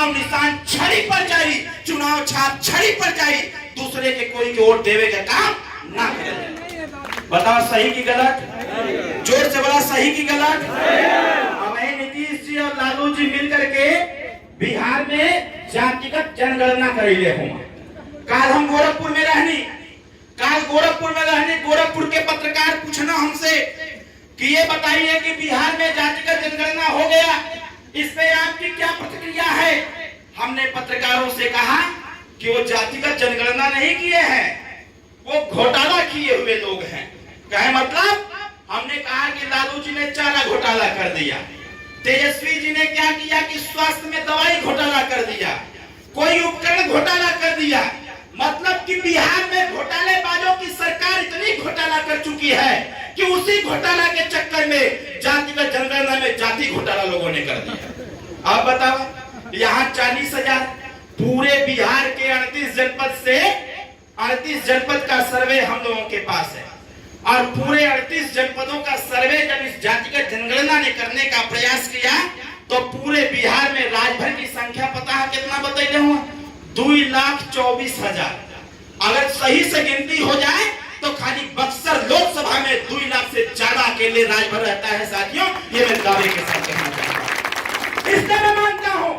चुनाव निशान छड़ी पर जाई, चुनाव छाप छड़ी पर जाई, दूसरे के कोई के वोट देवे का काम ना करे। बताओ सही की गलत? जोर से बोला सही की गलत? अब नीतीश जी और लालू जी मिलकर के बिहार में जातिगत जनगणना करेले हुआ। काल हम गोरखपुर में रहनी, गोरखपुर के पत्रकार पूछना हमसे कि ये बताइए कि बिहार में जातिगत जनगणना हो गया, इस पे आपकी क्या प्रतिक्रिया है? हमने पत्रकारों से कहा कि वो जातिगत जनगणना नहीं किए हैं, वो घोटाला किए हुए लोग हैं। कहे मतलब? हमने कहा कि लालू जी ने चारा घोटाला कर दिया, तेजस्वी जी ने क्या किया कि स्वास्थ्य में दवाई घोटाला कर दिया, कोई उपकरण घोटाला कर दिया। मतलब कि बिहार में घोटालेबाजों की सरकार इतनी घोटाला कर चुकी है कि उसी घोटाला के चक्कर में जातिगत जनगणना में जाति घोटाला लोगों ने कर दिया। अब बताओ, यहाँ 40,000 पूरे बिहार के 38 जनपद से 38 जनपद का सर्वे हम लोगों के पास है, और पूरे 38 जनपदों का सर्वे जब इस जातिगत जनगणना ने करने का प्रयास किया तो पूरे बिहार में राजभर की संख्या पता है कितना बताइए हुआ? 2,24,000। अगर सही से गिनती हो जाए तो खाली बक्सर लोकसभा में 2 लाख से ज्यादा अकेले राजभर रहता है साथियों। ये मैं दावे के साथ कहना चाहता हूं। इसलिए मैं मानता हूं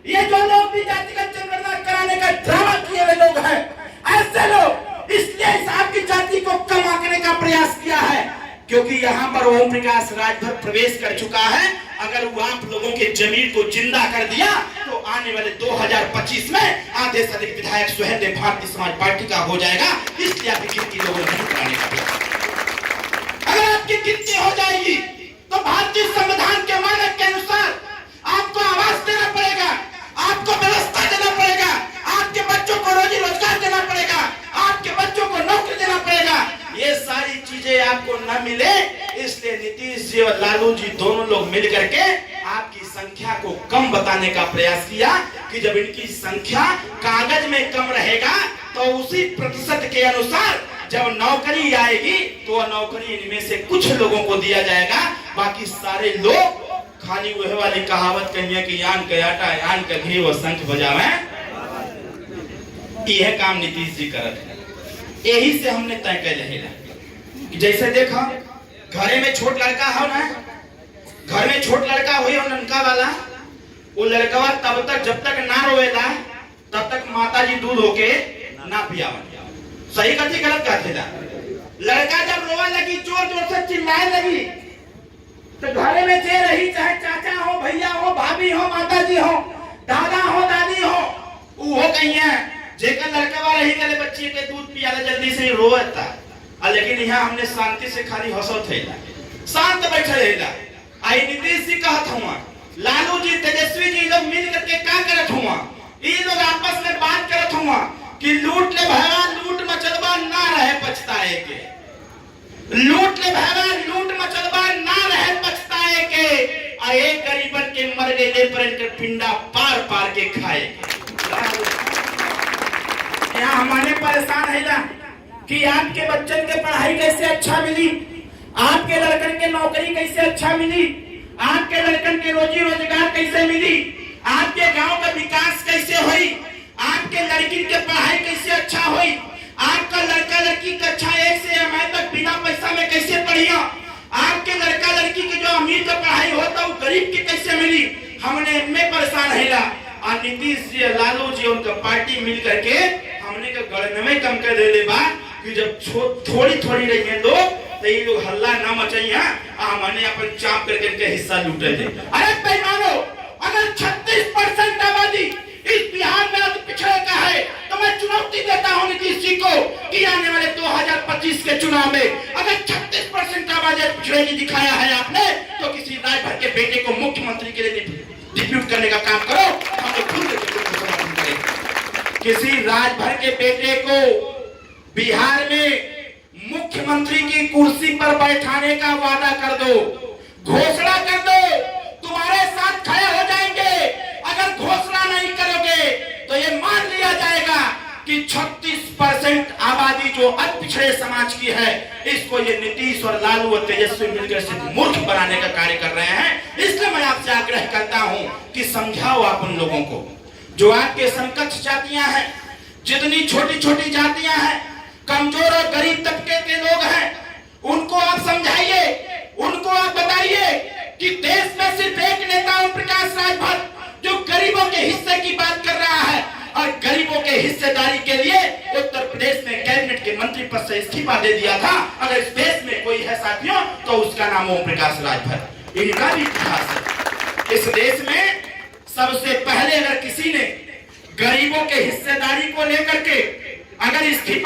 ये जो लोग भी जातिगत जनगणना कराने का ड्रामा किए हुए लोग हैं, ऐसे लोग इसलिए इस आपकी जाति को कम आंकने का प्रयास किया है क्योंकि यहाँ पर ओम प्रकाश राजभर प्रवेश कर चुका है। अगर वो आप लोगों के जमीन को जिंदा कर दिया तो आने वाले 2025 में आधे से अधिक विधायक स्वयं भारतीय समाज पार्टी का हो जाएगा। इसलिए आपकी गिनती लोगों नहीं कराने का प्रयास। अगर आपकी गिनती हो जाएगी तो भारतीय संविधान के मानक के अनुसार आपको आवास देना पड़ेगा, आपको व्यवस्था देना पड़ेगा, आपके बच्चों को रोजी रोजगार देना पड़ेगा, आपके बच्चों को नौकरी देना पड़ेगा। ये सारी चीजें आपको न मिले, इसलिए नीतीश जी और लालू जी दोनों लोग मिल करके आपकी संख्या को कम बताने का प्रयास किया कि जब इनकी संख्या कागज में कम रहेगा तो उसी प्रतिशत के अनुसार जब नौकरी आएगी तो नौकरी इनमें से कुछ लोगों को दिया जाएगा, बाकी सारे लोग खाली वह वाली कहावत कहिए कि यान के आटा यान के घी वो शंख बजावे। यह काम नीतीश जी करत है। यही से हमने तय कर रहे जैसे देखा घरे में छोट लड़का हो ना, घर में छोट लड़का हुई हो ननका वाला, वो लड़का तब तक जब तक ना रोएला तब तक माता जी दूध होके ना पियावन। सही कथी गलत कहते ला? लड़का जब रोवा लगी जोर जोर से चिल्लाए लगी तो घरे में जे रही, चाहे चाचा हो, भैया हो, भाभी हो, माता जी हो, दादा हो, दादी हो, वो कहिए जेकर लड़का वाला ही गले बच्चे के दूध पियाला जल्दी से रोता। लेकिन यहाँ हमने शांति से खाली हंसत है, शांत बैठे रहेला। आई नीतीश जी कहत हुआ, लालू जी तेजस्वी जी लोग मिल करके क्या करत हुआ? ये लोग आपस में बात करत हुआ कि लूट ले भैया लूट मचलबा ना रहे पछताए के, लूट ले भैया लूट मचलबा ना रहे पछताए के, आए गरीबन के मर गए पर इनके पिंडा पार पार के खाए। यहाँ हमारे परेशान है ना कि आपके बच्चन के पढ़ाई कैसे अच्छा मिली, आपके लड़कन के नौकरी कैसे अच्छा मिली, आपके लड़कन के रोजी रोजगार कैसे मिली, आपके गांव का विकास कैसे हुई, आपके लड़की के पढ़ाई कैसे अच्छा हुई, आपका लड़का लड़की कक्षा 1 से MA तक बिना पैसा में कैसे पढ़िया, आपके लड़का लड़की की जो अमीर का पढ़ाई होता वो गरीब की कैसे मिली। हमने इनमें परेशान है और नीतीश जी लालू जी उनका पार्टी मिल करके हमने का गणना कम कर दे बा कि जब थोड़ी थोड़ी रही है लोग तो ये लोग हल्ला ना मचाइए, हमने अपन चाप करके इनके हिस्सा लूटे थे। अरे बेईमानों, अगर 36% आबादी इस बिहार में अति पिछड़े का है तो मैं चुनौती देता हूं नीतीश जी को कि आने वाले 2025 के चुनाव में अगर 36% आबादी पिछड़े की दिखाया है आपने तो किसी राजभर के बेटे को मुख्यमंत्री के लिए डिप्यूट करने का काम करो, हम लोग खुद समर्थन करेंगे। किसी राजभर के बेटे को बिहार में मुख्यमंत्री की कुर्सी पर बैठाने का वादा कर दो, घोषणा कर दो, तुम्हारे साथ खड़े हो जाएंगे। अगर घोषणा नहीं करोगे तो ये मान लिया जाएगा कि 36% आबादी जो अति पिछड़े समाज की है इसको ये नीतीश और लालू और तेजस्वी मिलकर सिर्फ मूर्ख बनाने का कार्य कर रहे हैं। इसलिए मैं आपसे आग्रह करता हूं कि समझाओ आप उन लोगों को, जो आपके समकक्ष जातियां हैं, जितनी छोटी छोटी जातियां हैं, कमजोर और गरीब तबके के लोग हैं, उनको आप समझाइए, उनको आप बताइए कि देश में सिर्फ एक नेता ओम प्रकाश राजभर जो गरीबों के हिस्से की बात कर रहा है, और गरीबों के हिस्सेदारी के लिए उत्तर प्रदेश में कैबिनेट के मंत्री पद से इस्तीफा दे दिया था। अगर इस देश में कोई है साथियों तो उसका नाम ओम प्रकाश राजभर। इनका भी इतिहास है। इस देश में सबसे पहले अगर किसी ने गरीबों के हिस्सेदारी को लेकर के अगर इस्तीफा